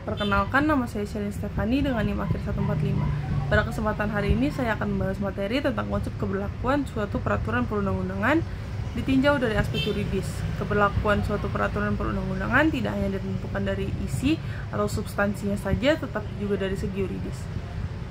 Perkenalkan, nama saya Shelly Stefani dengan NIM akhir 145. Pada kesempatan hari ini saya akan membahas materi tentang konsep keberlakuan suatu peraturan perundang-undangan ditinjau dari aspek yuridis. Keberlakuan suatu peraturan perundang-undangan tidak hanya ditentukan dari isi atau substansinya saja, tetapi juga dari segi yuridis.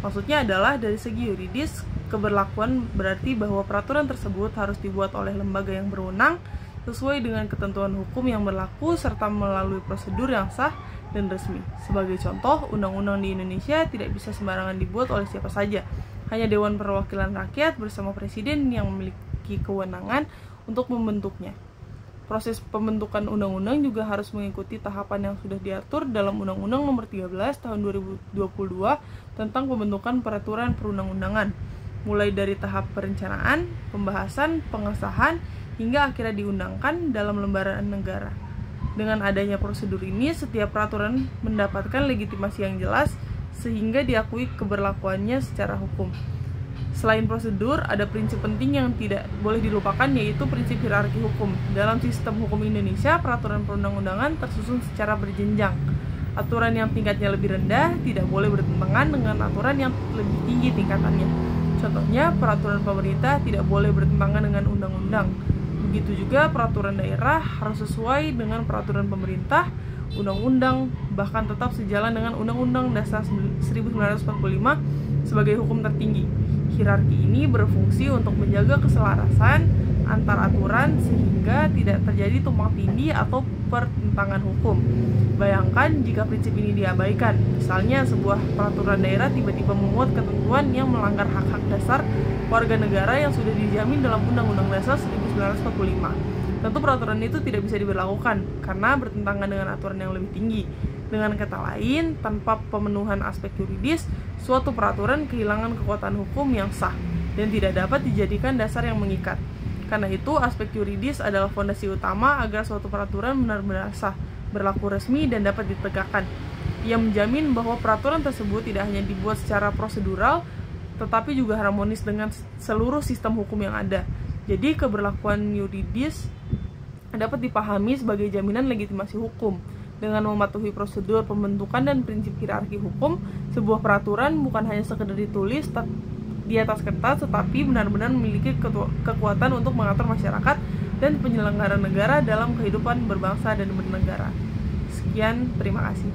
Maksudnya adalah dari segi yuridis, keberlakuan berarti bahwa peraturan tersebut harus dibuat oleh lembaga yang berwenang sesuai dengan ketentuan hukum yang berlaku serta melalui prosedur yang sah dan resmi. Sebagai contoh, undang-undang di Indonesia tidak bisa sembarangan dibuat oleh siapa saja. Hanya Dewan Perwakilan Rakyat bersama Presiden yang memiliki kewenangan untuk membentuknya. Proses pembentukan undang-undang juga harus mengikuti tahapan yang sudah diatur dalam Undang-Undang Nomor 13 Tahun 2022 tentang pembentukan peraturan perundang-undangan, mulai dari tahap perencanaan, pembahasan, pengesahan, hingga akhirnya diundangkan dalam lembaran negara. Dengan adanya prosedur ini, setiap peraturan mendapatkan legitimasi yang jelas sehingga diakui keberlakuannya secara hukum. Selain prosedur, ada prinsip penting yang tidak boleh dilupakan, yaitu prinsip hierarki hukum. Dalam sistem hukum Indonesia, peraturan perundang-undangan tersusun secara berjenjang. Aturan yang tingkatnya lebih rendah tidak boleh bertentangan dengan aturan yang lebih tinggi tingkatannya. Contohnya, peraturan pemerintah tidak boleh bertentangan dengan undang-undang. Begitu juga peraturan daerah harus sesuai dengan peraturan pemerintah, undang-undang, bahkan tetap sejalan dengan Undang-Undang Dasar 1945 sebagai hukum tertinggi. Hierarki ini berfungsi untuk menjaga keselarasan antar aturan sehingga tidak terjadi tumpang tindih atau pertentangan hukum. Bayangkan jika prinsip ini diabaikan, misalnya sebuah peraturan daerah tiba-tiba memuat ketentuan yang melanggar hak-hak dasar warga negara yang sudah dijamin dalam Undang-Undang Dasar 1945. Tentu peraturan itu tidak bisa diberlakukan karena bertentangan dengan aturan yang lebih tinggi. Dengan kata lain, tanpa pemenuhan aspek yuridis, suatu peraturan kehilangan kekuatan hukum yang sah dan tidak dapat dijadikan dasar yang mengikat. Karena itu, aspek yuridis adalah fondasi utama agar suatu peraturan benar-benar sah, berlaku resmi, dan dapat ditegakkan. Ia menjamin bahwa peraturan tersebut tidak hanya dibuat secara prosedural, tetapi juga harmonis dengan seluruh sistem hukum yang ada. Jadi, keberlakuan yuridis dapat dipahami sebagai jaminan legitimasi hukum. Dengan mematuhi prosedur pembentukan dan prinsip hierarki hukum, sebuah peraturan bukan hanya sekedar ditulis di atas kertas, tetapi benar-benar memiliki kekuatan untuk mengatur masyarakat dan penyelenggara negara dalam kehidupan berbangsa dan bernegara. Sekian, terima kasih.